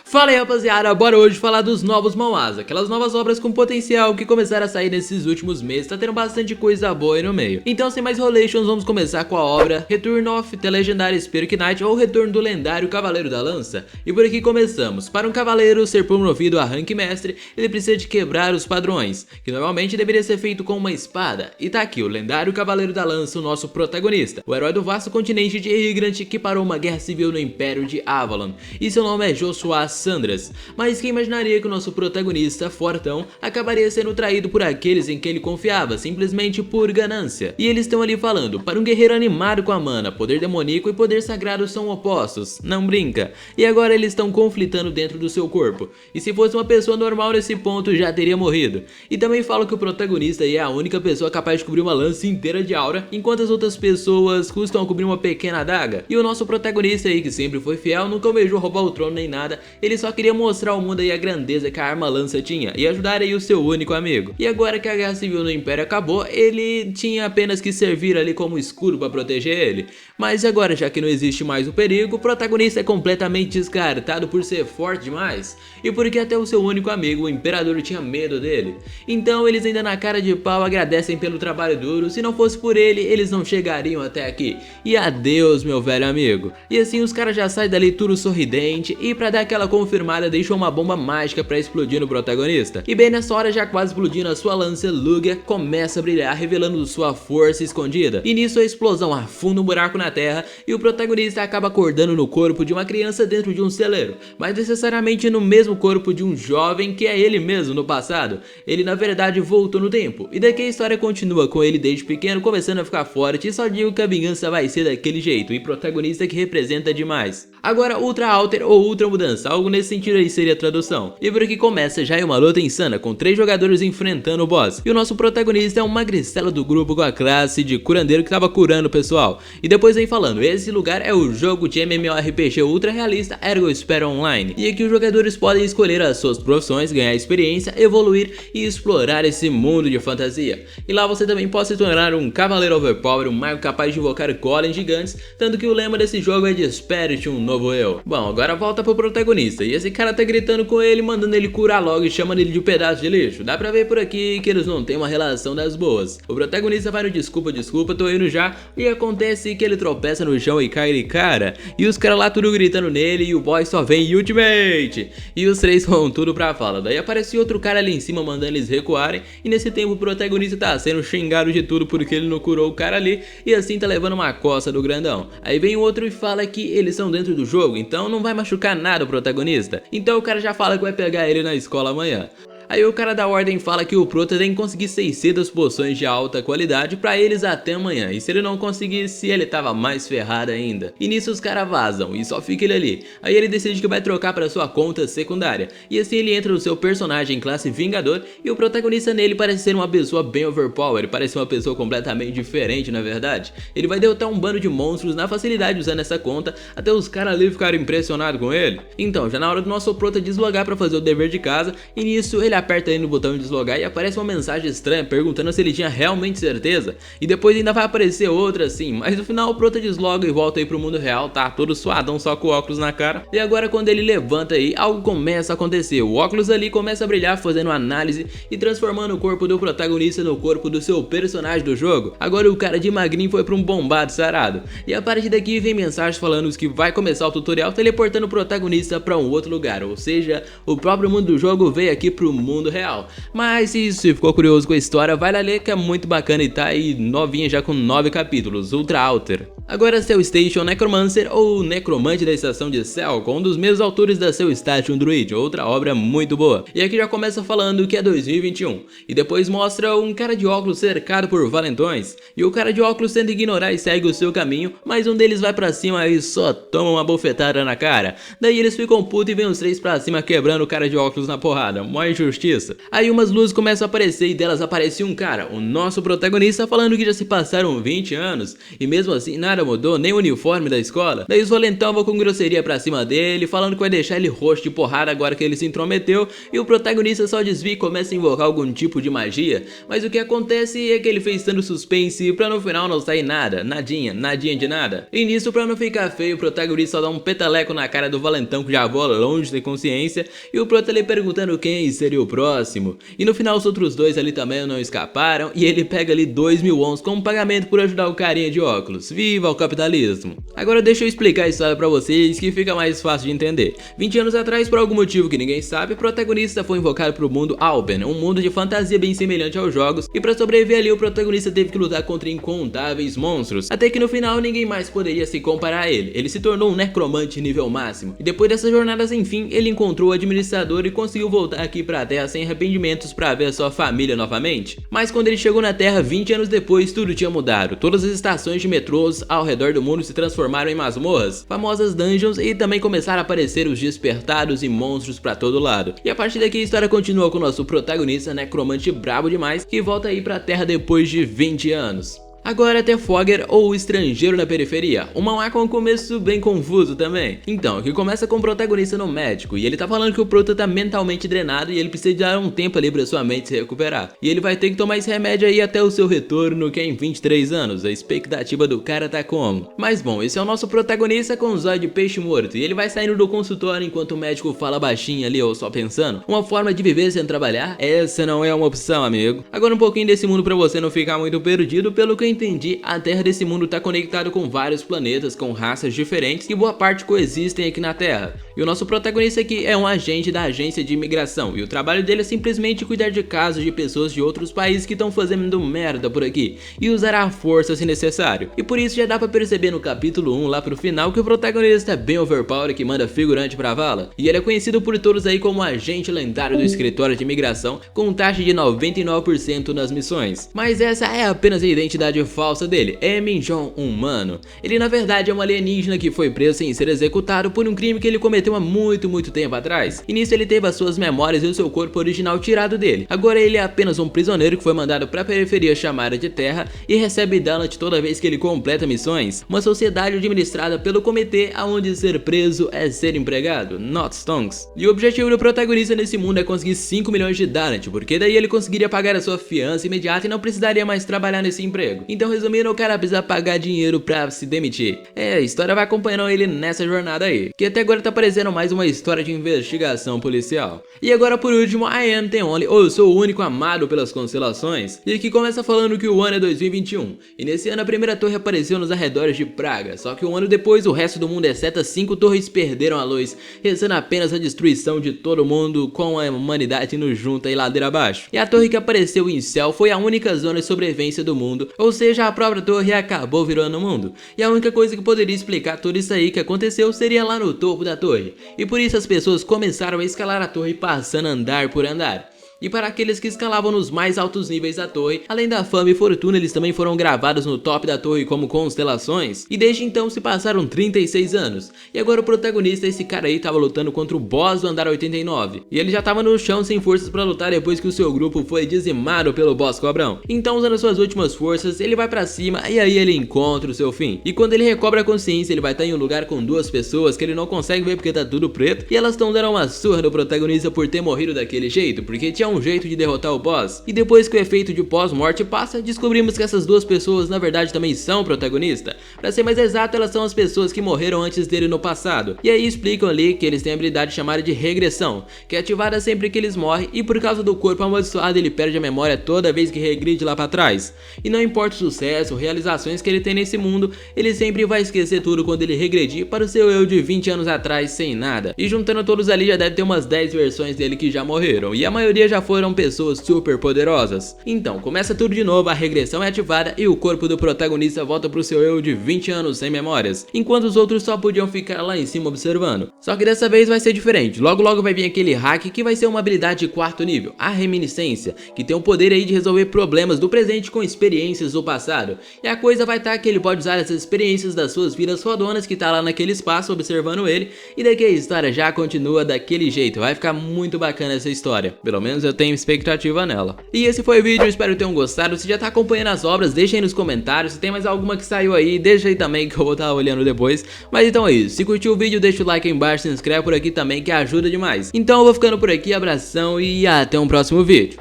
Fala aí, rapaziada, bora hoje falar dos novos manhwas, aquelas novas obras com potencial que começaram a sair nesses últimos meses, tá tendo bastante coisa boa aí no meio. Então sem mais enrolations, vamos começar com a obra Return of the Legendary Spirit Knight, ou Retorno do Lendário Cavaleiro da Lança. E por aqui começamos. Para um cavaleiro ser promovido a rank mestre, ele precisa de quebrar os padrões, que normalmente deveria ser feito com uma espada. E tá aqui o Lendário Cavaleiro da Lança, o nosso protagonista, o herói do vasto continente de Erigrant que parou uma guerra civil no Império de Avalon. E seu nome é Joshua Sandras, mas quem imaginaria que o nosso protagonista, fortão, acabaria sendo traído por aqueles em que ele confiava, simplesmente por ganância. E eles estão ali falando, para um guerreiro animado com a mana, poder demoníaco e poder sagrado são opostos, não brinca. E agora eles estão conflitando dentro do seu corpo, e se fosse uma pessoa normal nesse ponto já teria morrido. E também falam que o protagonista é a única pessoa capaz de cobrir uma lança inteira de aura, enquanto as outras pessoas custam a cobrir uma pequena adaga. E o nosso protagonista aí, que sempre foi fiel, nunca almejou roubar o trono nem nada, ele só queria mostrar ao mundo aí a grandeza que a arma lança tinha e ajudar aí o seu único amigo. E agora que a guerra civil no Império acabou, ele tinha apenas que servir ali como escudo para proteger ele. Mas agora, já que não existe mais o perigo, o protagonista é completamente descartado por ser forte demais e porque até o seu único amigo, o Imperador, tinha medo dele. Então eles ainda na cara de pau agradecem pelo trabalho duro, se não fosse por ele, eles não chegariam até aqui. E adeus, meu velho amigo. E assim os caras já saem dali tudo sorridente e pra dar aquela confirmada deixou uma bomba mágica pra explodir no protagonista. E bem nessa hora, já quase explodindo, a sua lança Lugia começa a brilhar, revelando sua força escondida. E nisso a explosão afunda um buraco na terra e o protagonista acaba acordando no corpo de uma criança dentro de um celeiro, mas necessariamente no mesmo corpo de um jovem que é ele mesmo no passado. Ele na verdade voltou no tempo, e daqui a história continua com ele desde pequeno começando a ficar forte, e só digo que a vingança vai ser daquele jeito, e protagonista que representa demais. Agora Ultra Alter ou Ultra Mudança, algo nesse sentido aí seria a tradução. E por aqui começa já uma luta insana com 3 jogadores enfrentando o boss, e o nosso protagonista é um magricela do grupo com a classe de curandeiro que tava curando o pessoal. E depois vem falando, esse lugar é o jogo de MMORPG ultra realista Ergo Sphere Online, e aqui os jogadores podem escolher as suas profissões, ganhar experiência, evoluir e explorar esse mundo de fantasia. E lá você também pode se tornar um cavaleiro overpower, um mago capaz de invocar golems gigantes, tanto que o lema desse jogo é Desperte um novo eu. Bom, agora volta pro protagonista, e esse cara tá gritando com ele, mandando ele curar logo e chamando ele de um pedaço de lixo. Dá pra ver por aqui que eles não têm uma relação das boas. O protagonista vai no desculpa, tô indo já, e acontece que ele tropeça no chão e cai de cara, e os caras lá tudo gritando nele, e o boy só vem Ultimate, e os 3 vão tudo pra fala. Daí aparece outro cara ali em cima mandando eles recuarem, e nesse tempo o protagonista tá sendo xingado de tudo porque ele não curou o cara ali, e assim tá levando uma coça do grandão. Aí vem o outro e fala que eles são dentro do jogo, então não vai machucar nada o protagonista. Então o cara já fala que vai pegar ele na escola amanhã. Aí o cara da ordem fala que o prota tem que conseguir 600 poções de alta qualidade pra eles até amanhã, e se ele não conseguisse, ele tava mais ferrado ainda. E nisso os caras vazam e só fica ele ali. Aí ele decide que vai trocar pra sua conta secundária, e assim ele entra no seu personagem classe Vingador, e o protagonista nele parece ser uma pessoa bem overpower, parece uma pessoa completamente diferente na verdade. Ele vai derrotar um bando de monstros na facilidade usando essa conta, até os caras ali ficaram impressionados com ele. Então já na hora do nosso prota deslogar pra fazer o dever de casa, e nisso ele aperta aí no botão de deslogar e aparece uma mensagem estranha perguntando se ele tinha realmente certeza, e depois ainda vai aparecer outra assim, mas no final o prota desloga e volta aí pro mundo real, tá todo suadão só com o óculos na cara. E agora quando ele levanta aí, algo começa a acontecer, o óculos ali começa a brilhar fazendo análise e transformando o corpo do protagonista no corpo do seu personagem do jogo. Agora o cara de magrinho foi pra um bombado sarado, e a partir daqui vem mensagens falando que vai começar o tutorial teleportando o protagonista pra um outro lugar, ou seja, o próprio mundo do jogo veio aqui pro mundo real. Mas se ficou curioso com a história, vai lá ler que é muito bacana e tá aí novinha já com 9 capítulos, Ultra Alter. Agora Cell Station Necromancer ou Necromante da Estação de Cell, com um dos mesmos autores da Cell Station Druid, outra obra muito boa. E aqui já começa falando que é 2021, e depois mostra um cara de óculos cercado por valentões, e o cara de óculos tenta ignorar e segue o seu caminho, mas um deles vai pra cima e só toma uma bofetada na cara. Daí eles ficam putos e vem os 3 pra cima quebrando o cara de óculos na porrada, mó injustiça. Aí umas luzes começam a aparecer e delas aparece um cara, o nosso protagonista, falando que já se passaram 20 anos, e mesmo assim nada nada mudou, nem o uniforme da escola. Daí os valentão vão com grosseria pra cima dele, falando que vai deixar ele roxo de porrada agora que ele se intrometeu, e o protagonista só desvia e começa a invocar algum tipo de magia, mas o que acontece é que ele fez tanto suspense pra no final não sair nada, nadinha de nada. E nisso, pra não ficar feio, o protagonista só dá um peteleco na cara do valentão que já voa longe de consciência, e o prota ali perguntando quem seria o próximo. E no final os outros dois ali também não escaparam, e ele pega ali 2.000 wons como pagamento por ajudar o carinha de óculos. Viva o capitalismo! Agora deixa eu explicar a história pra vocês que fica mais fácil de entender. 20 anos atrás, por algum motivo que ninguém sabe, o protagonista foi invocado pro mundo Alben, um mundo de fantasia bem semelhante aos jogos, e pra sobreviver ali o protagonista teve que lutar contra incontáveis monstros, até que no final ninguém mais poderia se comparar a ele. Ele se tornou um necromante nível máximo, e depois dessas jornadas enfim, ele encontrou o administrador e conseguiu voltar aqui pra Terra sem arrependimentos pra ver a sua família novamente. Mas quando ele chegou na Terra 20 anos depois, tudo tinha mudado. Todas as estações de metrôs ao redor do mundo se transformaram em masmorras, famosas dungeons, e também começaram a aparecer os despertados e monstros pra todo lado. E a partir daqui a história continua com o nosso protagonista, necromante brabo demais, que volta aí pra Terra depois de 20 anos. Agora até Fogger, ou o estrangeiro na periferia, um mangá com um começo bem confuso também. Então, que começa com o protagonista no médico, e ele tá falando que o prota tá mentalmente drenado e ele precisa de dar um tempo ali pra sua mente se recuperar. E ele vai ter que tomar esse remédio aí até o seu retorno, que é em 23 anos, a expectativa do cara tá como? Mas bom, esse é o nosso protagonista com o zóio de peixe morto, e ele vai saindo do consultório enquanto o médico fala baixinho ali ou só pensando. Uma forma de viver sem trabalhar? Essa não é uma opção, amigo. Agora um pouquinho desse mundo pra você não ficar muito perdido. Pelo que eu entendi, a Terra desse mundo está conectada com vários planetas com raças diferentes e boa parte coexistem aqui na Terra. E o nosso protagonista aqui é um agente da agência de imigração, e o trabalho dele é simplesmente cuidar de casos de pessoas de outros países que estão fazendo merda por aqui e usar a força se necessário. E por isso já dá pra perceber no capítulo 1 lá pro final que o protagonista é bem overpower, que manda figurante pra vala, e ele é conhecido por todos aí como agente lendário do escritório de imigração com taxa de 99% nas missões. Mas essa é apenas a identidade falsa dele, é Minjon humano. Ele na verdade é um alienígena que foi preso sem ser executado por um crime que ele cometeu há muito tempo atrás. E nisso ele teve as suas memórias e o seu corpo original tirado dele. Agora ele é apenas um prisioneiro que foi mandado pra periferia chamada de Terra e recebe donut toda vez que ele completa missões. Uma sociedade administrada pelo comitê aonde ser preso é ser empregado, not stonks. E o objetivo do protagonista nesse mundo é conseguir 5 milhões de donut, porque daí ele conseguiria pagar a sua fiança imediata e não precisaria mais trabalhar nesse emprego. Então resumindo, o cara precisa pagar dinheiro pra se demitir. A história vai acompanhando ele nessa jornada aí, que até agora tá parecendo mais uma história de investigação policial. E agora por último, I Am The Only, ou Eu Sou o Único Amado pelas Constelações, e que começa falando que o ano é 2021, e nesse ano a primeira torre apareceu nos arredores de Praga, só que um ano depois o resto do mundo exceto as 5 torres perderam a luz, restando apenas a destruição de todo mundo com a humanidade indo junto e ladeira abaixo. E a torre que apareceu em céu foi a única zona de sobrevivência do mundo, ou seja, a própria torre acabou virando o mundo. E a única coisa que poderia explicar tudo isso aí que aconteceu seria lá no topo da torre. E por isso as pessoas começaram a escalar a torre passando andar por andar. E para aqueles que escalavam nos mais altos níveis da torre, além da fama e fortuna, eles também foram gravados no top da torre como constelações. E desde então se passaram 36 anos. E agora o protagonista, esse cara aí, tava lutando contra o boss do andar 89. E ele já tava no chão sem forças para lutar depois que o seu grupo foi dizimado pelo boss cobrão. Então, usando suas últimas forças, ele vai pra cima e aí ele encontra o seu fim. E quando ele recobra a consciência, ele vai estar em um lugar com 2 pessoas que ele não consegue ver porque tá tudo preto. E elas estão dando uma surra no protagonista por ter morrido daquele jeito, porque tinha um jeito de derrotar o boss. E depois que o efeito de pós-morte passa, descobrimos que essas 2 pessoas na verdade também são o protagonista. Pra ser mais exato, elas são as pessoas que morreram antes dele no passado. E aí explicam ali que eles têm a habilidade chamada de regressão, que é ativada sempre que eles morrem, e por causa do corpo amaldiçoado ele perde a memória toda vez que regride lá pra trás. E não importa o sucesso ou realizações que ele tem nesse mundo, ele sempre vai esquecer tudo quando ele regredir para o seu eu de 20 anos atrás sem nada. E juntando todos ali já deve ter umas 10 versões dele que já morreram, e a maioria já foram pessoas super poderosas. Então começa tudo de novo, a regressão é ativada e o corpo do protagonista volta pro seu eu de 20 anos sem memórias, enquanto os outros só podiam ficar lá em cima observando. Só que dessa vez vai ser diferente, logo vai vir aquele hack que vai ser uma habilidade de 4º nível, a reminiscência, que tem o poder aí de resolver problemas do presente com experiências do passado. E a coisa vai estar que ele pode usar essas experiências das suas vidas fodonas que tá lá naquele espaço observando ele, e daqui a história já continua daquele jeito. Vai ficar muito bacana essa história, pelo menos menos eu tenho expectativa nela. E esse foi o vídeo, espero que tenham gostado. Se já tá acompanhando as obras, deixa aí nos comentários. Se tem mais alguma que saiu aí, deixa aí também que eu vou estar olhando depois. Mas então é isso, se curtiu o vídeo, deixa o like aí embaixo, se inscreve por aqui também que ajuda demais. Então eu vou ficando por aqui, abração e até um próximo vídeo.